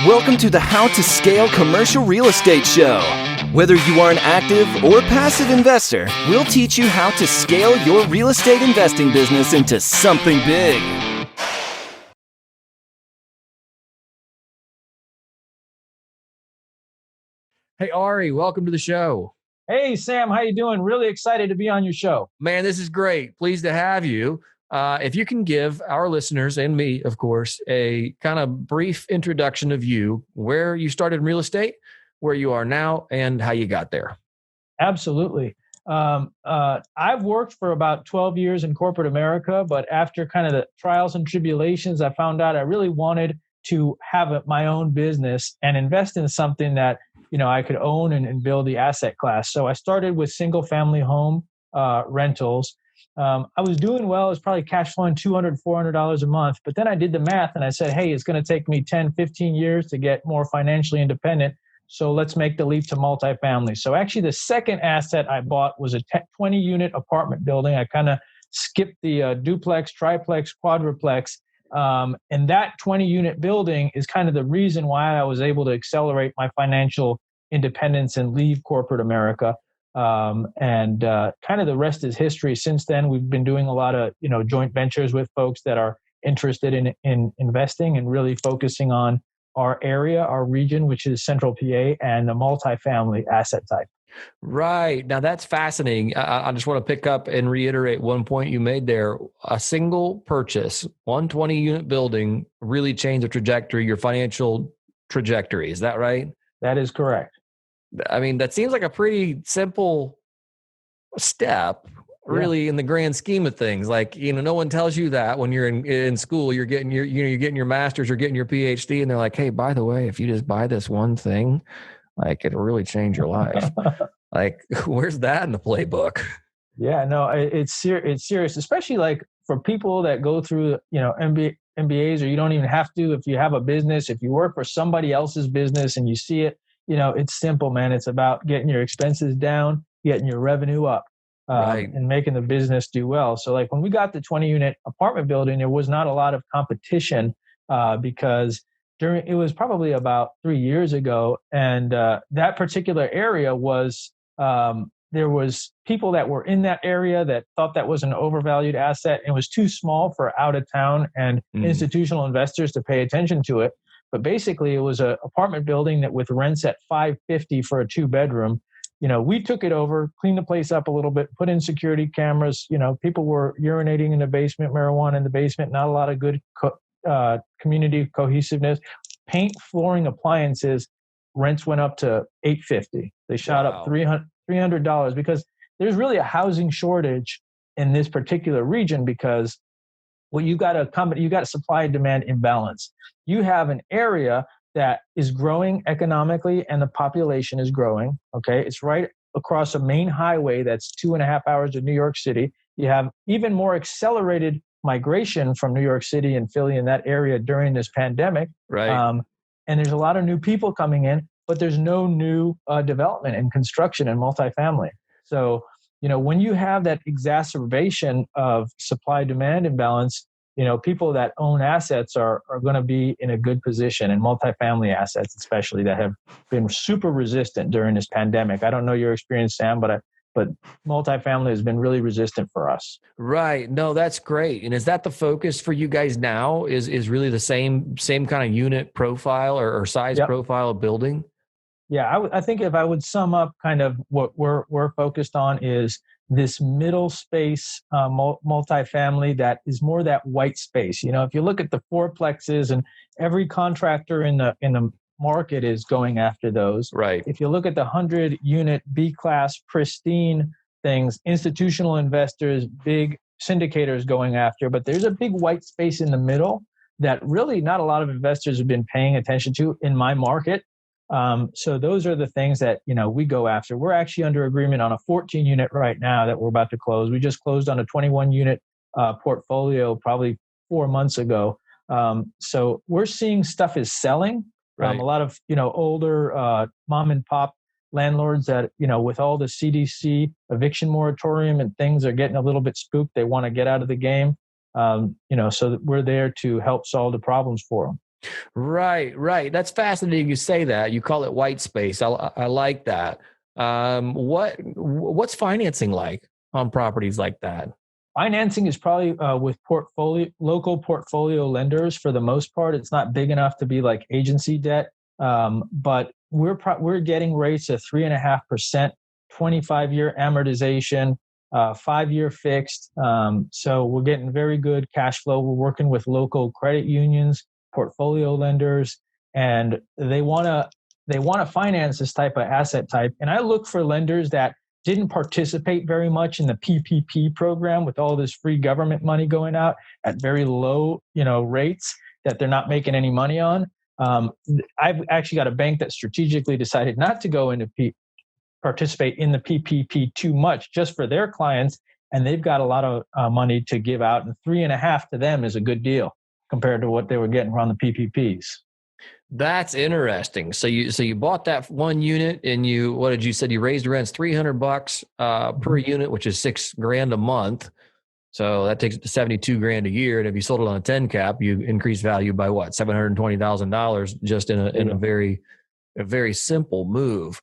Welcome to the How to Scale Commercial Real Estate Show. Whether you are an active or passive investor, we'll teach you how to scale your real estate investing business into something big. Hey, Ari, welcome to the show. Hey, Sam, how you doing? Really excited to be on your show. Man, this is great. Pleased to have you. If you can give our listeners and me, of course, a kind of brief introduction of you, where you started in real estate, where you are now, and how you got there. Absolutely. I've worked for about 12 years in corporate America, but after kind of the trials and tribulations, I found out I really wanted to have my own business and invest in something that I could own and build the asset class. So I started with single family home rentals. I was doing well. It was probably cash flowing $200, $400 a month. But then I did the math and I said, hey, it's going to take me 10, 15 years to get more financially independent. So let's make the leap to multifamily. So actually the second asset I bought was a 20-unit apartment building. I kind of skipped the duplex, triplex, quadruplex. And that 20-unit building is kind of the reason why I was able to accelerate my financial independence and leave corporate America. And kind of the rest is history. Since then, we've been doing a lot of joint ventures with folks that are interested in investing and really focusing on our area, our region, which is Central PA, and the multifamily asset type. Right. Now that's fascinating. I just want to pick up and reiterate one point you made there. A single purchase, 120-unit building really changed the trajectory, your financial trajectory. Is that right? That is correct. I mean, that seems like a pretty simple step, really, in the grand scheme of things. Like, no one tells you that when you're in school, you're getting your master's or getting your PhD, and they're like, hey, by the way, if you just buy this one thing, like, it'll really change your life. Like, where's that in the playbook? Yeah, no, it's serious, especially like for people that go through, MBAs, or you don't even have to. If you have a business, if you work for somebody else's business and you see it, it's simple, man. It's about getting your expenses down, getting your revenue up, right, and making the business do well. So like when we got the 20-unit apartment building, there was not a lot of competition because it was probably about 3 years ago. And that particular area was, there was people that were in that area that thought that was an overvalued asset. It was too small for out of town and institutional investors to pay attention to it. But basically, it was an apartment building that with rents at $550 for a 2-bedroom. We took it over, cleaned the place up a little bit, put in security cameras. People were urinating in the basement, marijuana in the basement, not a lot of good community cohesiveness. Paint, flooring, appliances, rents went up to $850. They shot up $300 because there's really a housing shortage in this particular region because you got a supply and demand imbalance. You have an area that is growing economically and the population is growing. Okay. It's right across a main highway that's 2.5 hours of New York City. You have even more accelerated migration from New York City and Philly in that area during this pandemic. Right. And there's a lot of new people coming in, but there's no new development and construction in multifamily. So, when you have that exacerbation of supply-demand imbalance, people that own assets are going to be in a good position, and multifamily assets especially that have been super resistant during this pandemic. I don't know your experience, Sam, but multifamily has been really resistant for us. Right. No, that's great. And is that the focus for you guys now? Is really the same kind of unit profile or size profile of building? Yeah, I think if I would sum up kind of what we're focused on is this middle space multifamily that is more that white space. If you look at the fourplexes, and every contractor in the market is going after those. Right. If you look at the 100-unit B-class pristine things, institutional investors, big syndicators going after, but there's a big white space in the middle that really not a lot of investors have been paying attention to in my market. So those are the things that, we go after. We're actually under agreement on a 14-unit right now that we're about to close. We just closed on a 21-unit portfolio probably 4 months ago. So we're seeing stuff is selling. Right. A lot of, older mom and pop landlords that, with all the CDC eviction moratorium and things are getting a little bit spooked. They want to get out of the game. So that we're there to help solve the problems for them. Right, right. That's fascinating. You say that. You call it white space. I like that. What's financing like on properties like that? Financing is probably with local portfolio lenders for the most part. It's not big enough to be like agency debt, but we're getting rates of 3.5%, 25-year amortization, 5-year fixed. So we're getting very good cash flow. We're working with local credit unions, portfolio lenders, and they want to finance this type of asset type. And I look for lenders that didn't participate very much in the PPP program with all this free government money going out at very low, rates that they're not making any money on. I've actually got a bank that strategically decided not to go into participate in the PPP too much just for their clients, and they've got a lot of money to give out, and 3.5 to them is a good deal compared to what they were getting around the PPPs. That's interesting. So you bought that one unit, and what did you said you raised rents $300 per unit, which is $6,000 a month. So that takes it to $72,000 a year. And if you sold it on a 10 cap, you increase value by what? $720,000 just in a very simple move.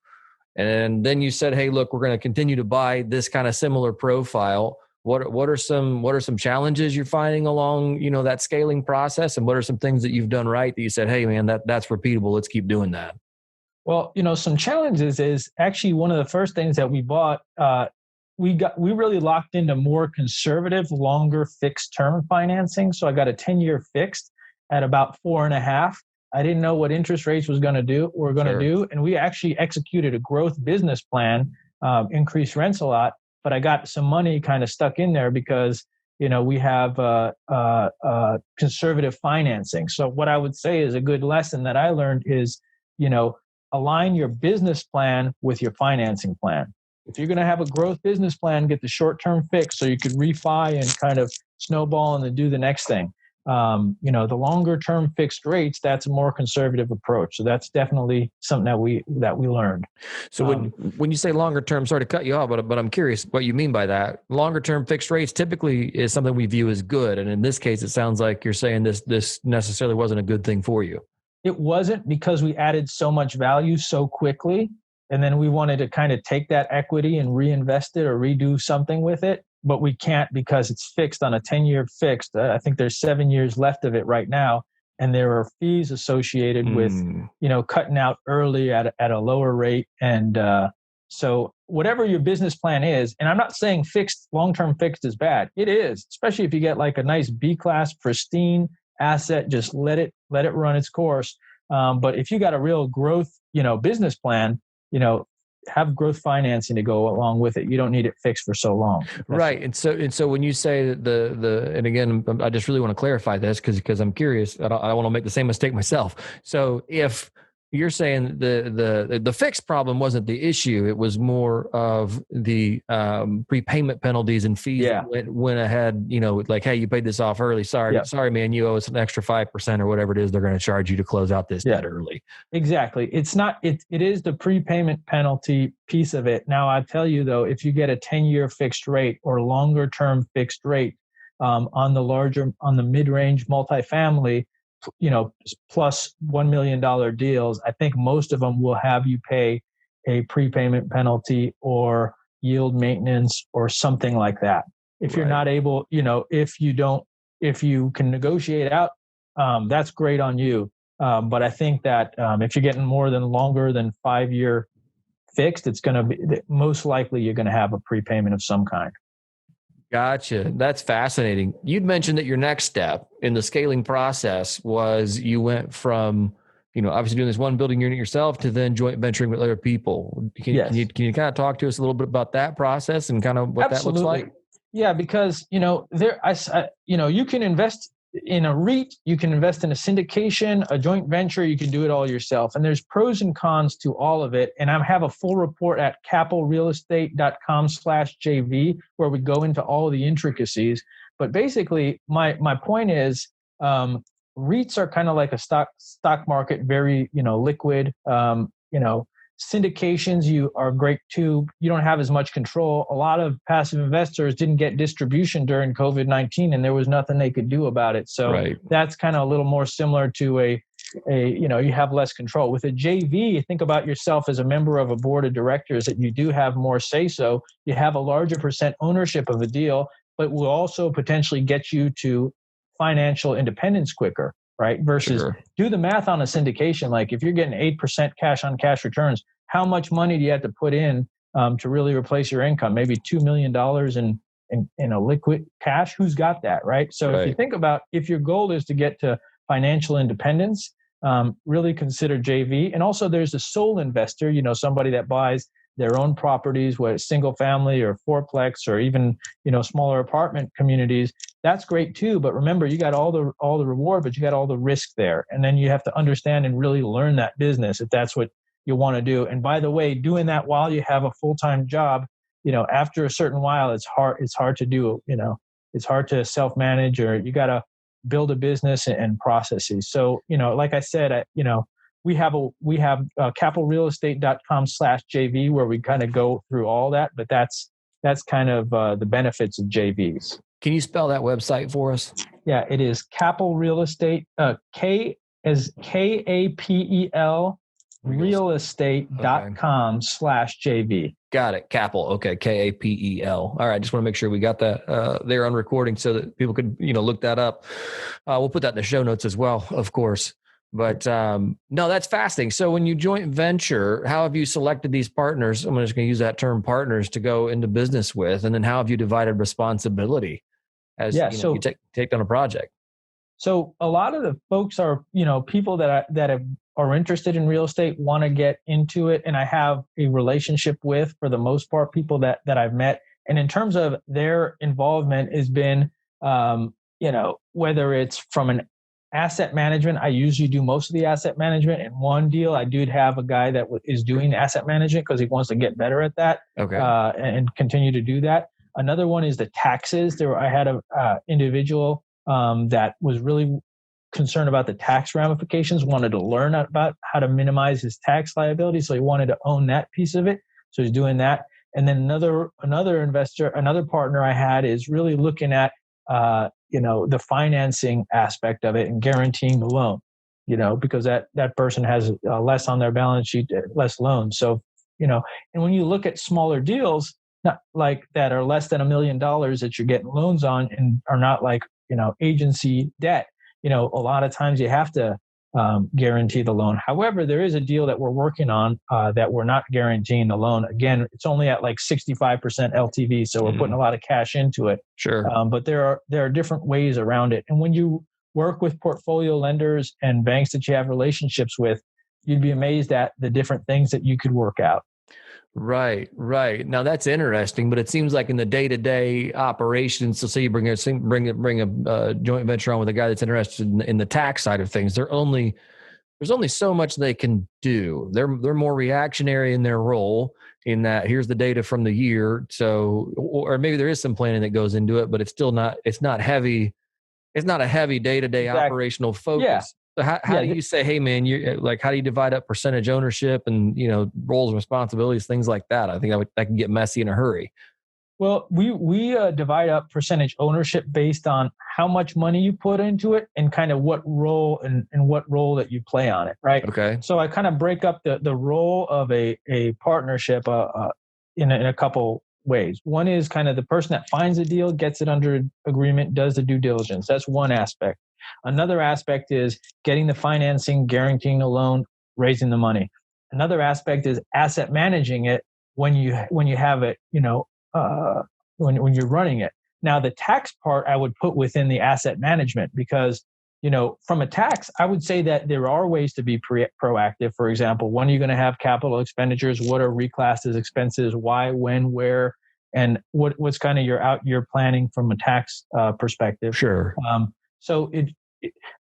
And then you said, hey, look, we're going to continue to buy this kind of similar profile. What are some challenges you're finding along, that scaling process? And what are some things that you've done right that you said, hey, man, that's repeatable. Let's keep doing that. Well, some challenges is actually one of the first things that we bought. We really locked into more conservative, longer fixed term financing. So I got a 10-year fixed at about 4.5. I didn't know what interest rates were going to do. And we actually executed a growth business plan, increased rents a lot. But I got some money kind of stuck in there because, we have conservative financing. So what I would say is a good lesson that I learned is, align your business plan with your financing plan. If you're going to have a growth business plan, get the short-term fix so you could refi and kind of snowball and then do the next thing. The longer-term fixed rates, that's a more conservative approach. So that's definitely something that we learned. So when you say longer-term, sorry to cut you off, but I'm curious what you mean by that. Longer-term fixed rates typically is something we view as good, and in this case, it sounds like you're saying this necessarily wasn't a good thing for you. It wasn't, because we added so much value so quickly, and then we wanted to kind of take that equity and reinvest it or redo something with it. But we can't because it's fixed on a 10-year fixed. I think there's 7 years left of it right now. And there are fees associated with, cutting out early at a lower rate. And so whatever your business plan is, and I'm not saying long-term fixed is bad. It is, especially if you get like a nice B-class pristine asset, just let it run its course. But if you got a real growth, business plan, have growth financing to go along with it. You don't need it fixed for so long. Right. And so when you say and again, I just really want to clarify this because I'm curious. I don't want to make the same mistake myself. So if you're saying the fixed problem wasn't the issue, it was more of the prepayment penalties and fees that went ahead, like, hey, you paid this off early. Sorry, man, you owe us an extra 5% or whatever it is they're going to charge you to close out this debt early. Exactly. It's not, it is the prepayment penalty piece of it. Now, I tell you though, if you get a 10-year fixed rate or longer term fixed rate on the mid-range multifamily, plus $1 million deals, I think most of them will have you pay a prepayment penalty or yield maintenance or something like that. If you're not able, if you can negotiate out, that's great on you. But I think that if you're getting longer than 5-year fixed, it's going to be most likely you're going to have a prepayment of some kind. Gotcha. That's fascinating. You'd mentioned that your next step in the scaling process was you went from, obviously doing this one building unit yourself to then joint venturing with other people. Can you kind of talk to us a little bit about that process and kind of what that looks like? Yeah, because, you can invest in a REIT, you can invest in a syndication, a joint venture, you can do it all yourself. And there's pros and cons to all of it. And I have a full report at kapelrealestate.com/JV where we go into all of the intricacies. But basically, my point is REITs are kind of like a stock market, very, liquid. Syndications are great too. You don't have as much control. A lot of passive investors didn't get distribution during COVID-19 and there was nothing they could do about it. So that's kind of a little more similar to a you have less control. With a JV, think about yourself as a member of a board of directors that you do have more say so. You have a larger percent ownership of the deal, but will also potentially get you to financial independence quicker, right? Versus do the math on a syndication. Like if you're getting 8% cash on cash returns, how much money do you have to put in to really replace your income? Maybe $2 million in a liquid cash. Who's got that, right? So if you think about, if your goal is to get to financial independence, really consider JV. And also there's a sole investor, somebody that buys their own properties, whether it's single family or fourplex or even, smaller apartment communities. That's great too. But remember, you got all the reward, but you got all the risk there. And then you have to understand and really learn that business if that's what you want to do. And by the way, doing that while you have a full-time job, after a certain while, it's hard to do, it's hard to self-manage, or you got to build a business and processes. So, like I said, we have capitalrealestate.com/JV where we kind of go through all that, but that's kind of the benefits of JVs. Can you spell that website for us? Yeah, it is Kapel Real Estate, K as KAPEL realestate.com/JV. Got it. Kapel. Okay. KAPEL. All right. Just want to make sure we got that there on recording so that people could, look that up. We'll put that in the show notes as well, of course. But no, that's fascinating. So when you joint venture, how have you selected these partners? I'm just going to use that term, partners, to go into business with, and then how have you divided responsibility as you take on a project? So a lot of the folks are, people that are interested in real estate, want to get into it, and I have a relationship with, for the most part, people that I've met. And in terms of their involvement, has been, whether it's from an asset management. I usually do most of the asset management. In one deal, I do have a guy that is doing asset management because he wants to get better at that, and continue to do that. Another one is the taxes. I had a individual that was really concerned about the tax ramifications, wanted to learn about how to minimize his tax liability. So he wanted to own that piece of it. So he's doing that. And then another investor, another partner I had is really looking at, the financing aspect of it and guaranteeing the loan, because that person has less on their balance sheet, less loans. So, and when you look at smaller deals, not like that are less than $1 million that you're getting loans on and are not like, agency debt, a lot of times you have to guarantee the loan. However, there is a deal that we're working on that we're not guaranteeing the loan. Again, it's only at like 65% LTV, so we're putting a lot of cash into it. Sure. But there are different ways around it. And when you work with portfolio lenders and banks that you have relationships with, you'd be amazed at the different things that you could work out. Right. Now that's interesting, but it seems like in the day-to-day operations, so say you bring a joint venture on with a guy that's interested in the tax side of things, there's only so much they can do. They're more reactionary in their role, in that here's the data from the year. So, or maybe there is some planning that goes into it, but it's not heavy. It's not a heavy day-to-day operational focus. Yeah. So how do you say, hey man, how do you divide up percentage ownership and, roles and responsibilities, things like that? I think that can get messy in a hurry. Well, we divide up percentage ownership based on how much money you put into it and kind of what role and what role that you play on it. Right. Okay. So I kind of break up the role of a partnership in a couple ways. One is kind of the person that finds a deal, gets it under agreement, does the due diligence. That's one aspect. Another aspect is getting the financing, guaranteeing the loan, raising the money. Another aspect is asset managing it when you have it, when you're running it. Now, the tax part I would put within the asset management because, from a tax, I would say that there are ways to be proactive. For example, when are you going to have capital expenditures? What are reclassed as expenses? Why, when, where, and what's kind of your planning from a tax perspective? Sure. So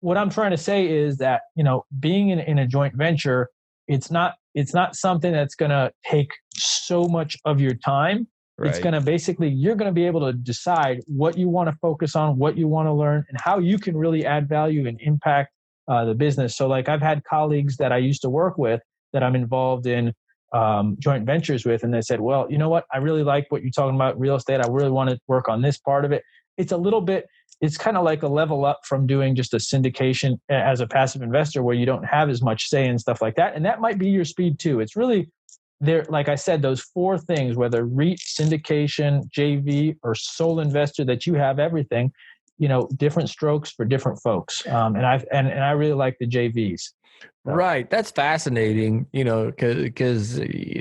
what I'm trying to say is that, being in a joint venture, it's not something that's going to take so much of your time. Right. It's going to you're going to be able to decide what you want to focus on, what you want to learn, and how you can really add value and impact the business. So like I've had colleagues that I used to work with that I'm involved in joint ventures with, and they said, well, you know what? I really like what you're talking about real estate. I really want to work on this part of it. It's a little bit it's kind of like a level up from doing just a syndication as a passive investor where you don't have as much say and stuff like that. And that might be your speed too. It's really there, like I said, those four things, whether REIT, syndication, JV, or sole investor, that you have everything, different strokes for different folks. And I really like the JVs. So. Right. That's fascinating, because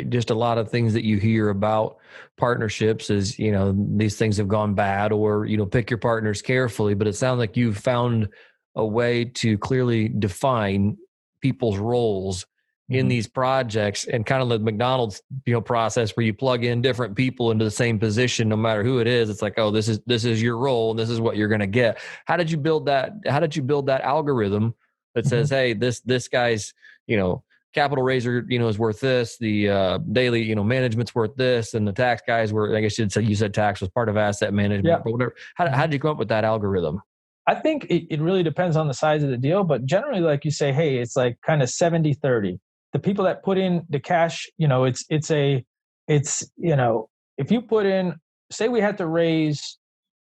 just a lot of things that you hear about partnerships is, these things have gone bad, or, pick your partners carefully, but it sounds like you've found a way to clearly define people's roles in these projects, and kind of the McDonald's, process where you plug in different people into the same position, no matter who it is. It's like, oh, this is your role and this is what you're going to get. How did you build that? How did you build that algorithm that says, hey, this guy's, capital raiser, is worth this, the daily, management's worth this, and the tax guys were, I guess you said tax was part of asset management, but whatever. How did you come up with that algorithm? I think it really depends on the size of the deal, but generally, like you say, hey, it's like kind of 70-30. The people that put in the cash, if you put in, say we had to raise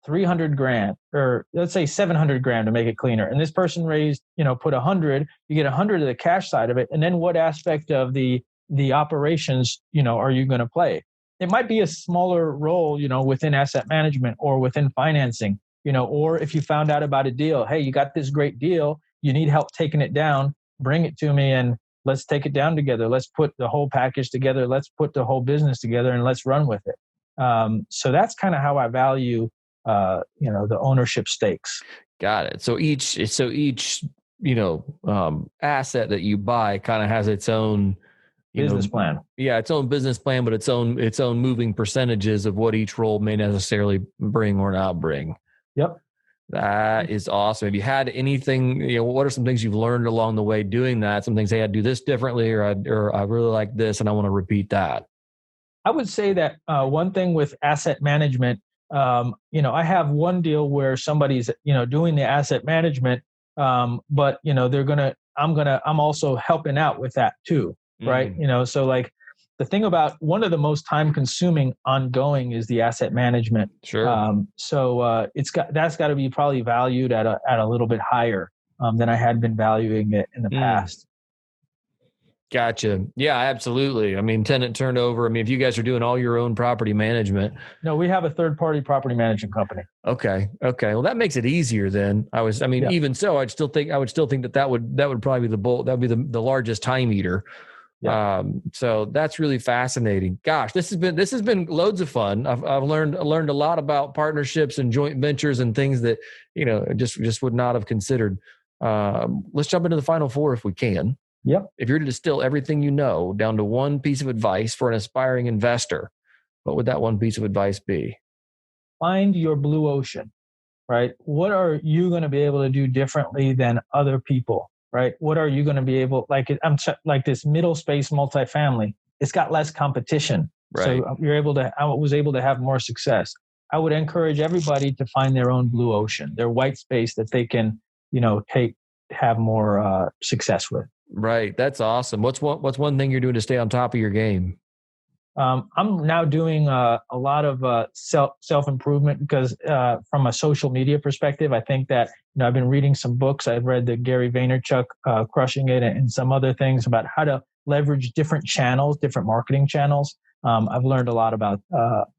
$300,000, or let's say $700,000 to make it cleaner, and this person raised, put 100, you get 100 of the cash side of it, and then what aspect of the operations, are you going to play? It might be a smaller role, within asset management or within financing, or if you found out about a deal, hey, you got this great deal, you need help taking it down, bring it to me and let's take it down together. Let's put the whole package together. Let's put the whole business together and let's run with it. So that's kind of how I value the ownership stakes. Got it. So each asset that you buy kind of has its own business plan. Yeah, its own business plan, but its own moving percentages of what each role may necessarily bring or not bring. Yep. That is awesome. Have you had anything, what are some things you've learned along the way doing that? Some things, hey, I'd do this differently, or I really like this and I want to repeat that. I would say that one thing with asset management, I have one deal where somebody's, doing the asset management, but I'm also helping out with that too. Right. So like the thing about one of the most time consuming ongoing is the asset management. Sure. So that's got to be probably valued at a little bit higher than I had been valuing it in the past. Gotcha. Yeah, absolutely. I mean, tenant turnover. I mean, if you guys are doing all your own property management. No, we have a third-party property management company. Okay. Well, that makes it easier then. Even so, I would still think that would probably be that would be the largest time eater. Yeah. So that's really fascinating. Gosh, this has been loads of fun. I've learned a lot about partnerships and joint ventures and things that, just would not have considered. Let's jump into the final four if we can. Yep. If you're to distill everything you know down to one piece of advice for an aspiring investor, what would that one piece of advice be? Find your blue ocean, right? What are you going to be able to do differently than other people, right? What are you going to be able, like this middle space multifamily, it's got less competition. Right. So I was able to have more success. I would encourage everybody to find their own blue ocean, their white space that they can, have more success with. Right. That's awesome. What's one thing you're doing to stay on top of your game? I'm now doing a lot of self-improvement because from a social media perspective, I think that I've been reading some books. I've read the Gary Vaynerchuk Crushing It and some other things about how to leverage different channels, different marketing channels. I've learned a lot about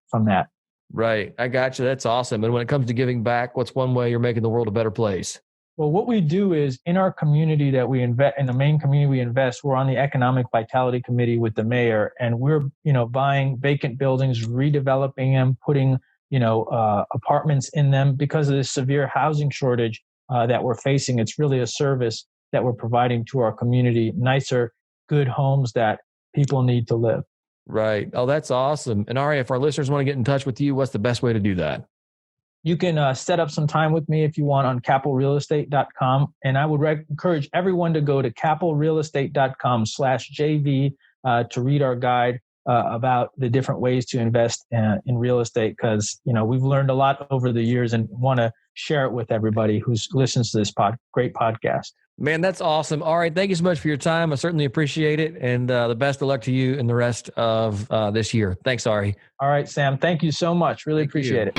from that. Right. I got you. That's awesome. And when it comes to giving back, what's one way you're making the world a better place? Well, what we do is in our community that we invest in, the main community we invest, we're on the Economic Vitality Committee with the mayor, and we're, buying vacant buildings, redeveloping them, putting, apartments in them because of the severe housing shortage that we're facing. It's really a service that we're providing to our community, nicer, good homes that people need to live. Right. Oh, that's awesome. And Ari, if our listeners want to get in touch with you, what's the best way to do that? You can set up some time with me if you want on kapelrealestate.com. And I would encourage everyone to go to kapelrealestate.com/JV to read our guide about the different ways to invest in real estate. Because, we've learned a lot over the years and want to share it with everybody who listens to this great podcast. Man, that's awesome. All right. Thank you so much for your time. I certainly appreciate it. And the best of luck to you in the rest of this year. Thanks, Ari. All right, Sam. Thank you so much. Really appreciate it.